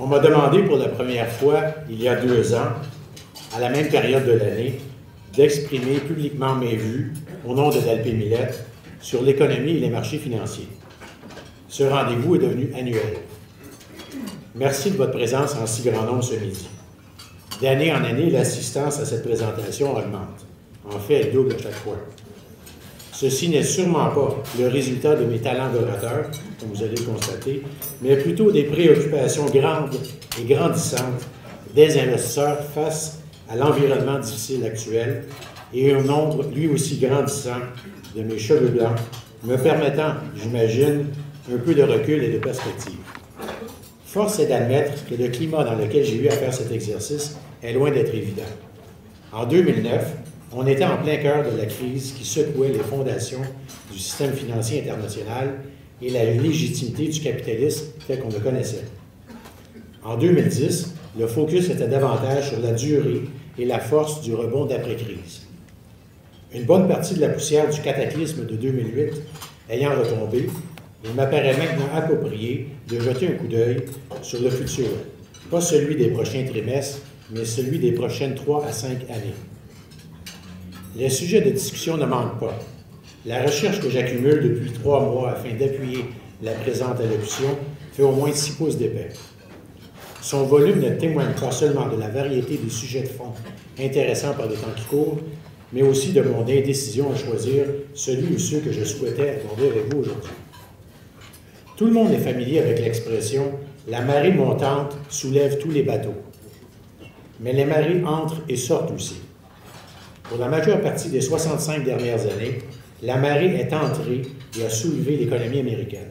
On m'a demandé pour la première fois, il y a 2 ans, à la même période de l'année, d'exprimer publiquement mes vues, au nom de l'Alpe Millette, sur l'économie et les marchés financiers. Ce rendez-vous est devenu annuel. Merci de votre présence en si grand nombre ce midi. D'année en année, l'assistance à cette présentation augmente. En fait, elle double à chaque fois. Ceci n'est sûrement pas le résultat de mes talents d'orateur, comme vous allez le constater, mais plutôt des préoccupations grandes et grandissantes des investisseurs face à l'environnement difficile actuel et un nombre lui aussi grandissant de mes cheveux blancs, me permettant, j'imagine, un peu de recul et de perspective. Force est d'admettre que le climat dans lequel j'ai eu à faire cet exercice est loin d'être évident. En 2009, on était en plein cœur de la crise qui secouait les fondations du système financier international et la légitimité du capitalisme tel qu'on le connaissait. En 2010, le focus était davantage sur la durée et la force du rebond d'après-crise. Une bonne partie de la poussière du cataclysme de 2008 ayant retombé, il m'apparaît maintenant approprié de jeter un coup d'œil sur le futur, pas celui des prochains trimestres, mais celui des prochaines 3 à 5 années. Les sujets de discussion ne manquent pas. La recherche que j'accumule depuis 3 mois afin d'appuyer la présente allocution fait au moins 6 pouces d'épais. Son volume ne témoigne pas seulement de la variété des sujets de fond intéressants par le temps qui court, mais aussi de mon indécision à choisir celui ou ceux que je souhaitais aborder avec vous aujourd'hui. Tout le monde est familier avec l'expression « la marée montante soulève tous les bateaux ». Mais les marées entrent et sortent aussi. Pour la majeure partie des 65 dernières années, la marée est entrée et a soulevé l'économie américaine.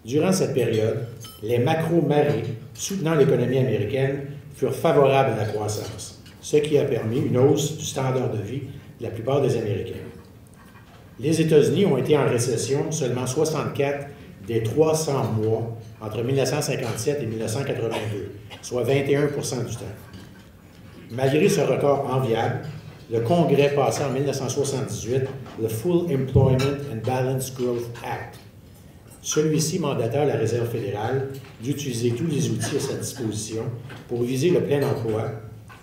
Durant cette période, les macro-marées soutenant l'économie américaine furent favorables à la croissance, ce qui a permis une hausse du standard de vie de la plupart des Américains. Les États-Unis ont été en récession seulement 64 des 300 mois entre 1957 et 1982, soit 21 du temps. Malgré ce record enviable, le Congrès passait en 1978 le Full Employment and Balanced Growth Act. Celui-ci mandatait la Réserve fédérale d'utiliser tous les outils à sa disposition pour viser le plein emploi,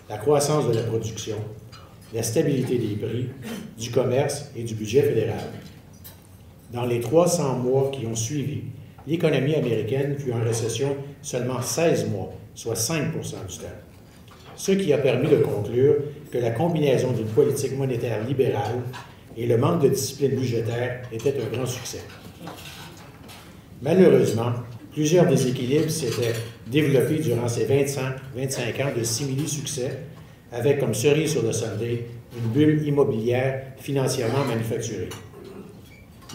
la croissance de la production, la stabilité des prix, du commerce et du budget fédéral. Dans les 300 mois qui ont suivi, l'économie américaine fut en récession seulement 16 mois, soit 5 du temps. Ce qui a permis de conclure que la combinaison d'une politique monétaire libérale et le manque de discipline budgétaire était un grand succès. Malheureusement, plusieurs déséquilibres s'étaient développés durant ces 25 ans de simili-succès, avec comme cerise sur le sundae une bulle immobilière financièrement manufacturée.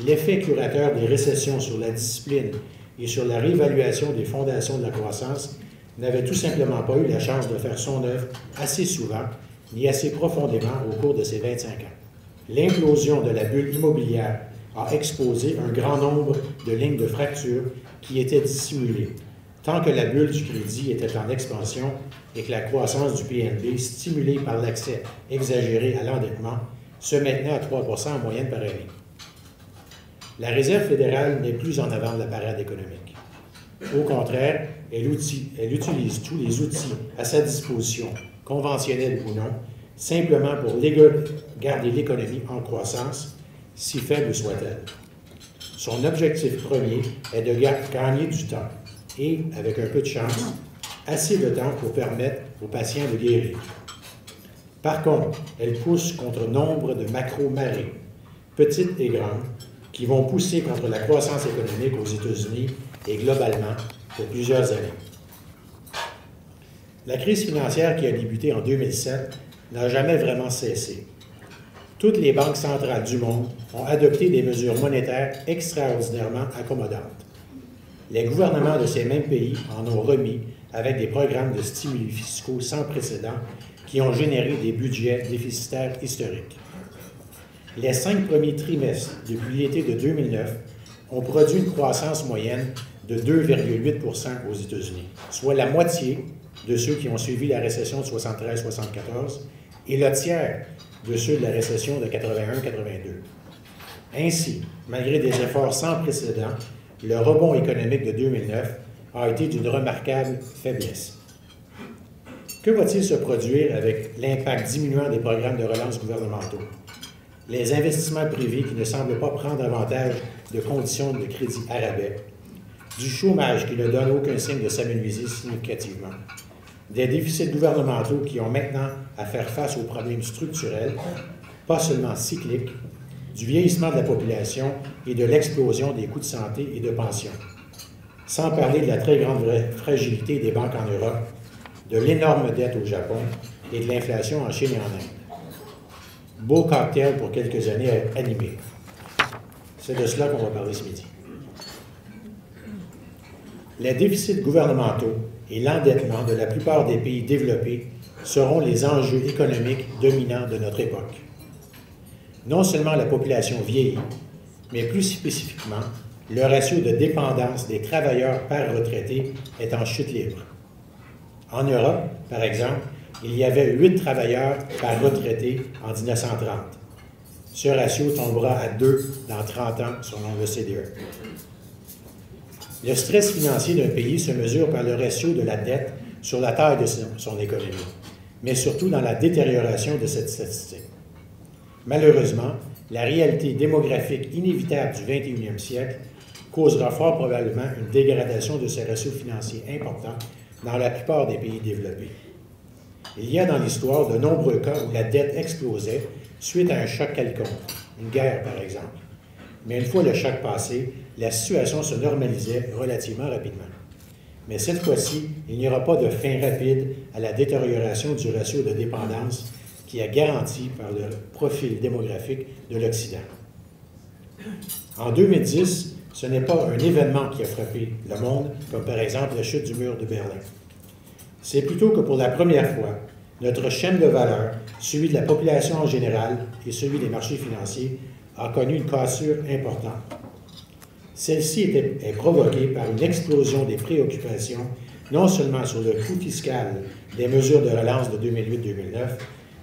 L'effet curateur des récessions sur la discipline et sur la réévaluation des fondations de la croissance n'avait tout simplement pas eu la chance de faire son œuvre assez souvent ni assez profondément au cours de ces 25 ans. L'implosion de la bulle immobilière a exposé un grand nombre de lignes de fracture qui étaient dissimulées, tant que la bulle du crédit était en expansion et que la croissance du PNB, stimulée par l'accès exagéré à l'endettement, se maintenait à 3 % en moyenne par année. La Réserve fédérale n'est plus en avant de la parade économique. Au contraire, elle utilise tous les outils à sa disposition, conventionnels ou non, simplement pour garder l'économie en croissance, si faible soit-elle. Son objectif premier est de gagner du temps et, avec un peu de chance, assez de temps pour permettre aux patients de guérir. Par contre, elle pousse contre nombre de macro-marées, petites et grandes, qui vont pousser contre la croissance économique aux États-Unis et globalement pour plusieurs années. La crise financière qui a débuté en 2007 n'a jamais vraiment cessé. Toutes les banques centrales du monde ont adopté des mesures monétaires extraordinairement accommodantes. Les gouvernements de ces mêmes pays en ont remis avec des programmes de stimuli fiscaux sans précédent qui ont généré des budgets déficitaires historiques. Les 5 premiers trimestres depuis l'été de 2009 ont produit une croissance moyenne de 2,8 % aux États-Unis, soit la moitié de ceux qui ont suivi la récession de 73-74 et le tiers de ceux de la récession de 81-82. Ainsi, malgré des efforts sans précédent, le rebond économique de 2009 a été d'une remarquable faiblesse. Que va-t-il se produire avec l'impact diminuant des programmes de relance gouvernementaux? Les investissements privés qui ne semblent pas prendre avantage de conditions de crédit à rabais, du chômage qui ne donne aucun signe de s'amenuiser significativement, des déficits gouvernementaux qui ont maintenant à faire face aux problèmes structurels, pas seulement cycliques, du vieillissement de la population et de l'explosion des coûts de santé et de pension. Sans parler de la très grande fragilité des banques en Europe, de l'énorme dette au Japon et de l'inflation en Chine et en Inde. Beau cocktail pour quelques années à animer. C'est de cela qu'on va parler ce midi. Les déficits gouvernementaux et l'endettement de la plupart des pays développés seront les enjeux économiques dominants de notre époque. Non seulement la population vieillit, mais plus spécifiquement, le ratio de dépendance des travailleurs par retraité est en chute libre. En Europe, par exemple, il y avait 8 travailleurs par retraité en 1930. Ce ratio tombera à 2 dans 30 ans, selon l'OCDE. Le stress financier d'un pays se mesure par le ratio de la dette sur la taille de son économie, mais surtout dans la détérioration de cette statistique. Malheureusement, la réalité démographique inévitable du 21e siècle causera fort probablement une dégradation de ce ratio financier important dans la plupart des pays développés. Il y a dans l'histoire de nombreux cas où la dette explosait suite à un choc quelconque, une guerre par exemple. Mais une fois le choc passé, la situation se normalisait relativement rapidement. Mais cette fois-ci, il n'y aura pas de fin rapide à la détérioration du ratio de dépendance qui est garanti par le profil démographique de l'Occident. En 2010, ce n'est pas un événement qui a frappé le monde, comme par exemple la chute du mur de Berlin. C'est plutôt que pour la première fois, notre chaîne de valeur, celui de la population en général et celui des marchés financiers, a connu une cassure importante. Celle-ci est provoquée par une explosion des préoccupations, non seulement sur le coût fiscal des mesures de relance de 2008-2009,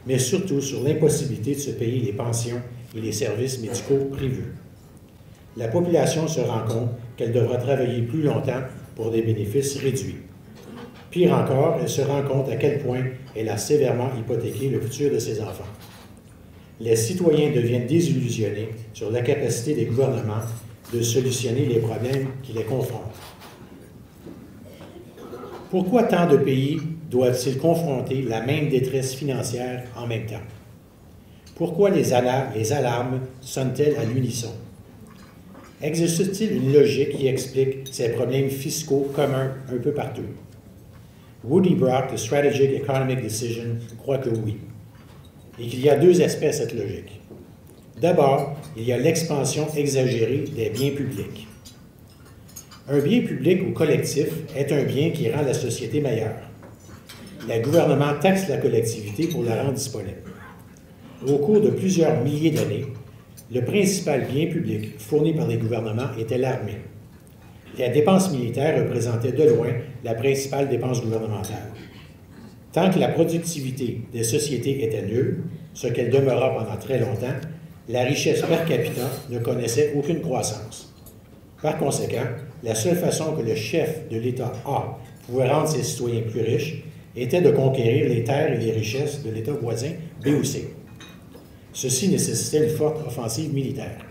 mais surtout sur l'impossibilité de se payer les pensions et les services médicaux privés. La population se rend compte qu'elle devra travailler plus longtemps pour des bénéfices réduits. Pire encore, elle se rend compte à quel point elle a sévèrement hypothéqué le futur de ses enfants. Les citoyens deviennent désillusionnés sur la capacité des gouvernements de solutionner les problèmes qui les confrontent. Pourquoi tant de pays doivent-ils confronter la même détresse financière en même temps? Pourquoi les alarmes sonnent-elles à l'unisson? Existe-t-il une logique qui explique ces problèmes fiscaux communs un peu partout? Woody Brock de Strategic Economic Decision croit que oui, et qu'il y a 2 aspects à cette logique. D'abord, il y a l'expansion exagérée des biens publics. Un bien public ou collectif est un bien qui rend la société meilleure. Le gouvernement taxe la collectivité pour la rendre disponible. Au cours de plusieurs milliers d'années, le principal bien public fourni par les gouvernements était l'armée. La dépense militaire représentait de loin la principale dépense gouvernementale. Tant que la productivité des sociétés était nulle, ce qu'elle demeura pendant très longtemps, la richesse per capita ne connaissait aucune croissance. Par conséquent, la seule façon que le chef de l'État A pouvait rendre ses citoyens plus riches était de conquérir les terres et les richesses de l'État voisin B ou C. Ceci nécessitait une forte offensive militaire.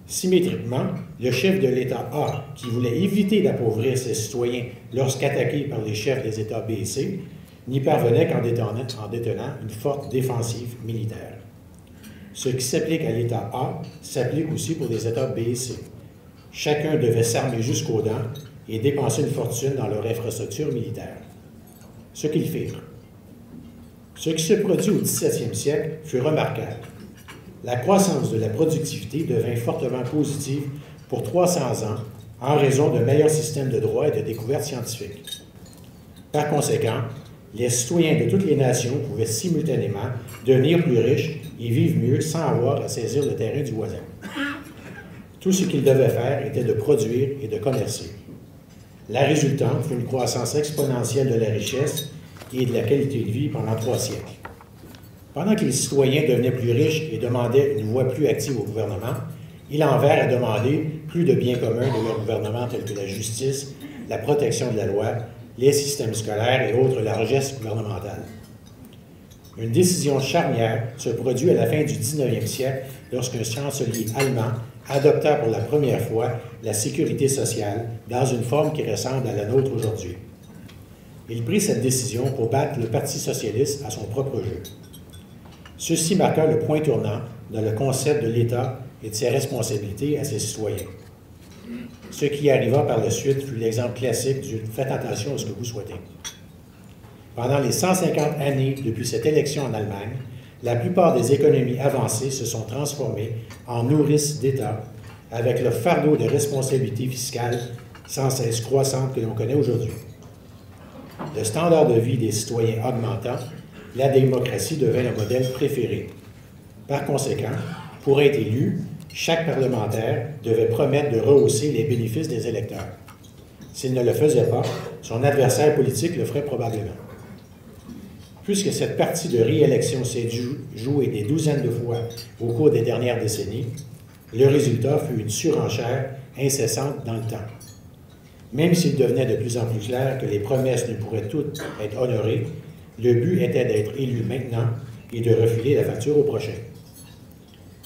Symétriquement, le chef de l'État A, qui voulait éviter d'appauvrir ses citoyens lorsqu'attaqués par les chefs des États B et C, n'y parvenait qu'en détenant une forte défensive militaire. Ce qui s'applique à l'État A s'applique aussi pour les États B et C. Chacun devait s'armer jusqu'aux dents et dépenser une fortune dans leur infrastructure militaire. Ce qu'ils firent. Ce qui se produit au XVIIe siècle fut remarquable. La croissance de la productivité devint fortement positive pour 300 ans en raison de meilleurs systèmes de droit et de découvertes scientifiques. Par conséquent, les citoyens de toutes les nations pouvaient simultanément devenir plus riches et vivre mieux sans avoir à saisir le terrain du voisin. Tout ce qu'ils devaient faire était de produire et de commercer. La résultante fut une croissance exponentielle de la richesse et de la qualité de vie pendant 3 siècles. Pendant que les citoyens devenaient plus riches et demandaient une voix plus active au gouvernement, Il envers a demandé plus de biens communs de leur gouvernement tels que la justice, la protection de la loi, les systèmes scolaires et autres largesses gouvernementales. Une décision charnière se produit à la fin du 19e siècle lorsqu'un chancelier allemand adopta pour la première fois la sécurité sociale dans une forme qui ressemble à la nôtre aujourd'hui. Il prit cette décision pour battre le Parti socialiste à son propre jeu. Ceci marqua le point tournant dans le concept de l'État et de ses responsabilités à ses citoyens. Ce qui arriva par la suite fut l'exemple classique du « faites attention à ce que vous souhaitez ». Pendant les 150 années depuis cette élection en Allemagne, la plupart des économies avancées se sont transformées en nourrices d'État avec le fardeau de responsabilité fiscale sans cesse croissante que l'on connaît aujourd'hui. Le standard de vie des citoyens augmentant, la démocratie devint le modèle préféré. Par conséquent, pour être élu, chaque parlementaire devait promettre de rehausser les bénéfices des électeurs. S'il ne le faisait pas, son adversaire politique le ferait probablement. Puisque cette partie de réélection s'est jouée des douzaines de fois au cours des dernières décennies, le résultat fut une surenchère incessante dans le temps. Même s'il devenait de plus en plus clair que les promesses ne pourraient toutes être honorées, le but était d'être élu maintenant et de refiler la facture au prochain.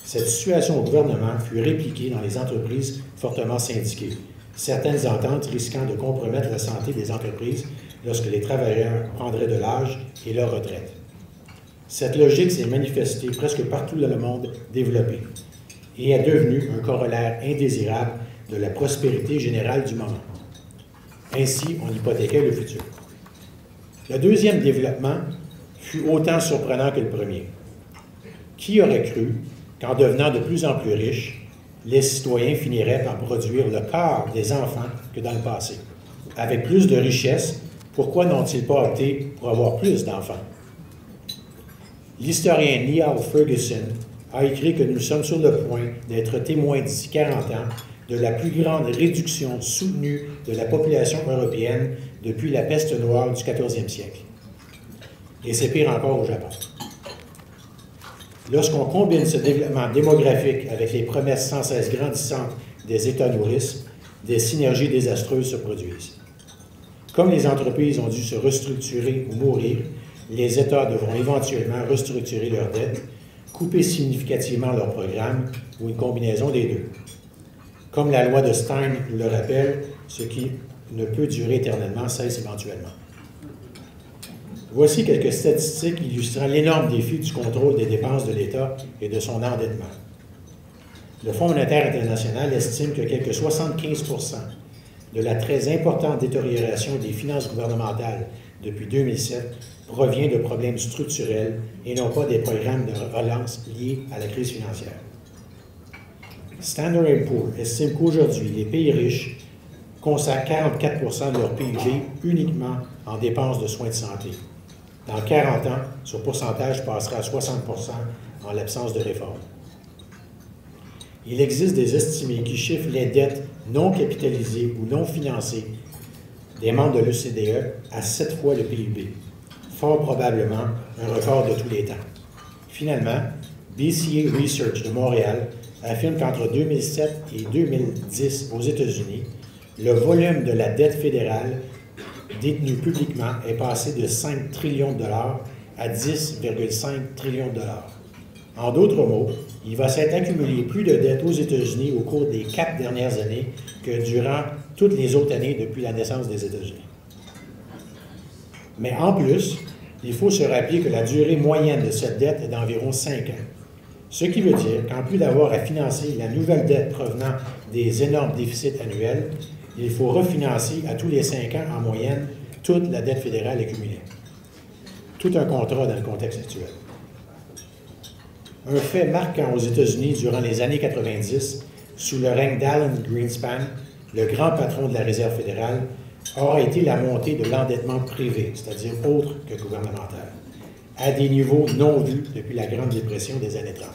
Cette situation au gouvernement fut répliquée dans les entreprises fortement syndiquées, certaines ententes risquant de compromettre la santé des entreprises lorsque les travailleurs prendraient de l'âge et leur retraite. Cette logique s'est manifestée presque partout dans le monde développé et est devenue un corollaire indésirable de la prospérité générale du moment. Ainsi, on hypothéquait le futur. Le deuxième développement fut autant surprenant que le premier. Qui aurait cru qu'en devenant de plus en plus riches, les citoyens finiraient par produire le quart des enfants que dans le passé? Avec plus de richesses, pourquoi n'ont-ils pas opté pour avoir plus d'enfants? L'historien Niall Ferguson a écrit que nous sommes sur le point d'être témoins d'ici 40 ans de la plus grande réduction soutenue de la population européenne depuis la peste noire du 14e siècle. Et c'est pire encore au Japon. Lorsqu'on combine ce développement démographique avec les promesses sans cesse grandissantes des États nourrices, des synergies désastreuses se produisent. Comme les entreprises ont dû se restructurer ou mourir, les États devront éventuellement restructurer leurs dettes, couper significativement leurs programmes ou une combinaison des deux. Comme la loi de Stein nous le rappelle, ce qui ne peut durer éternellement cesse éventuellement. Voici quelques statistiques illustrant l'énorme défi du contrôle des dépenses de l'État et de son endettement. Le Fonds monétaire international estime que quelque 75% de la très importante détérioration des finances gouvernementales depuis 2007 provient de problèmes structurels et non pas des programmes de relance liés à la crise financière. Standard & Poor's estime qu'aujourd'hui, les pays riches consacrent 44% de leur PIB uniquement en dépenses de soins de santé. Dans 40 ans, ce pourcentage passera à 60% en l'absence de réforme. Il existe des estimés qui chiffrent les dettes non capitalisées ou non financées des membres de l'OCDE à 7 fois le PIB, fort probablement un record de tous les temps. Finalement, BCA Research de Montréal affirme qu'entre 2007 et 2010 aux États-Unis, le volume de la dette fédérale détenue publiquement est passé de 5 trillions de dollars à 10,5 trillions de dollars. En d'autres mots, il va s'être accumulé plus de dettes aux États-Unis au cours des 4 dernières années que durant toutes les autres années depuis la naissance des États-Unis. Mais en plus, il faut se rappeler que la durée moyenne de cette dette est d'environ 5 ans. Ce qui veut dire qu'en plus d'avoir à financer la nouvelle dette provenant des énormes déficits annuels, il faut refinancer à tous les 5 ans en moyenne toute la dette fédérale accumulée. Tout un contrat dans le contexte actuel. Un fait marquant aux États-Unis durant les années 90, sous le règne d'Alan Greenspan, le grand patron de la Réserve fédérale, aura été la montée de l'endettement privé, c'est-à-dire autre que gouvernemental, à des niveaux non vus depuis la Grande Dépression des années 30.